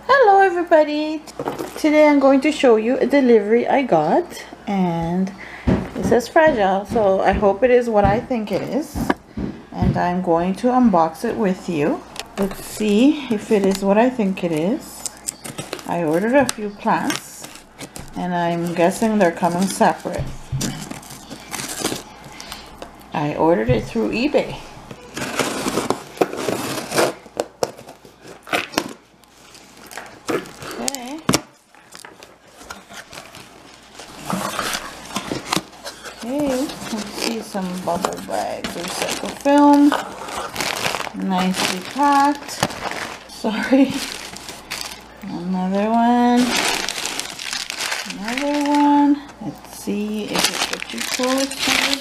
Hello everybody, today I'm going to show you a delivery I got, and it says fragile, so I hope it is what I think it is, and I'm going to unbox it with you. Let's see if it is what I think it is. I ordered a few plants and I'm guessing they're coming separate. I ordered it through eBay. Okay, let's see some bubble bags. Recycle film, nicely packed. Sorry. Another one. Let's see if it's what you posted.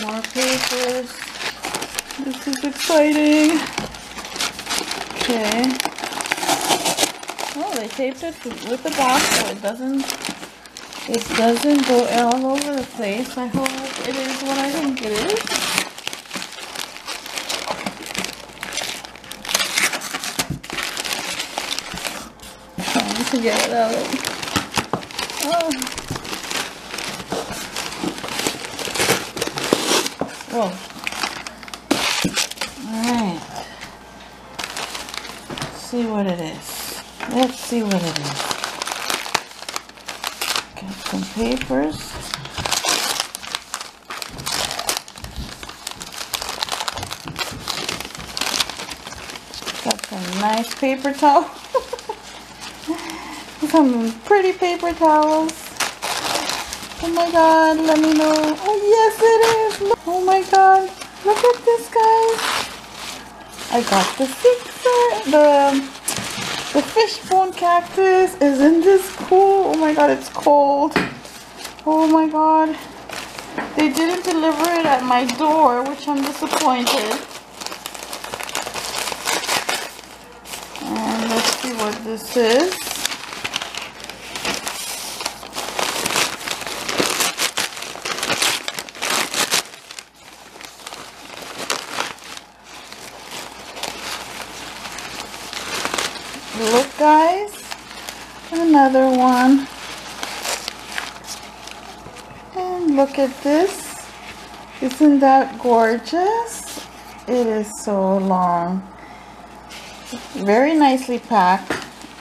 More papers. This is exciting. Okay. Oh, they taped it with the box so it doesn't go all over the place. I hope it is what I think it is. I'm trying to get it out. Oh. Whoa. Alright. Let's see what it is. Let's see what it is. Got some papers. Got some nice paper towels. Some pretty paper towels. Oh my god, let me know. Oh yes it is. Oh my god. Look at this, guys. I got the the fishbone cactus. Isn't this cool? Oh my god, it's cold. Oh my god. They didn't deliver it at my door, which I'm disappointed. And let's see what this is. Look, guys, another one. And look at this. Isn't that gorgeous? It is so long. Very nicely packed.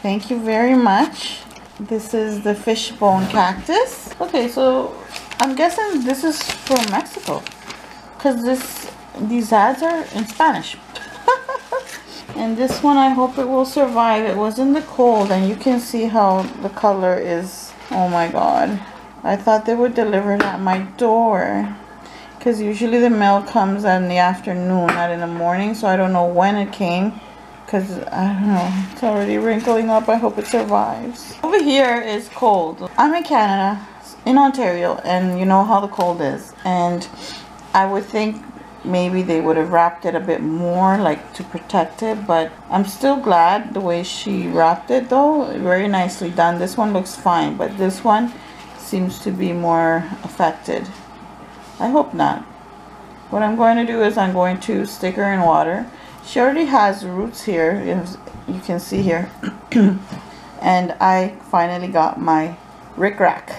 Thank you very much. This is the fishbone cactus. Okay, so I'm guessing this is from Mexico because these ads are in Spanish. And this one, I hope it will survive. It was in the cold, and you can see how the color is. Oh my god. I thought they would deliver it at my door, because usually the mail comes in the afternoon, not in the morning. So I don't know when it came, because I don't know. It's already wrinkling up. I hope it survives. Over here is cold. I'm in Canada, in Ontario, and you know how the cold is. And I would think maybe they would have wrapped it a bit more, like to protect it, but I'm still glad the way she wrapped it though. Very nicely done. This one looks fine, but this one seems to be more affected. I hope not. What I'm going to do is I'm going to stick her in water. She already has roots here, as you can see here. And I finally got my rickrack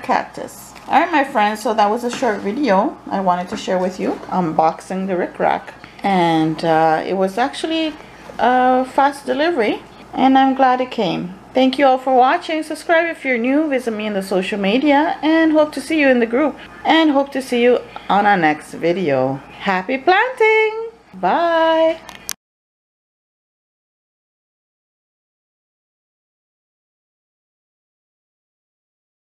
cactus. Alright my friends, so that was a short video I wanted to share with you, unboxing the rickrack. And it was actually a fast delivery, and I'm glad it came. Thank you all for watching. Subscribe if you're new, visit me in the social media, and hope to see you in the group. And hope to see you on our next video. Happy planting! Bye!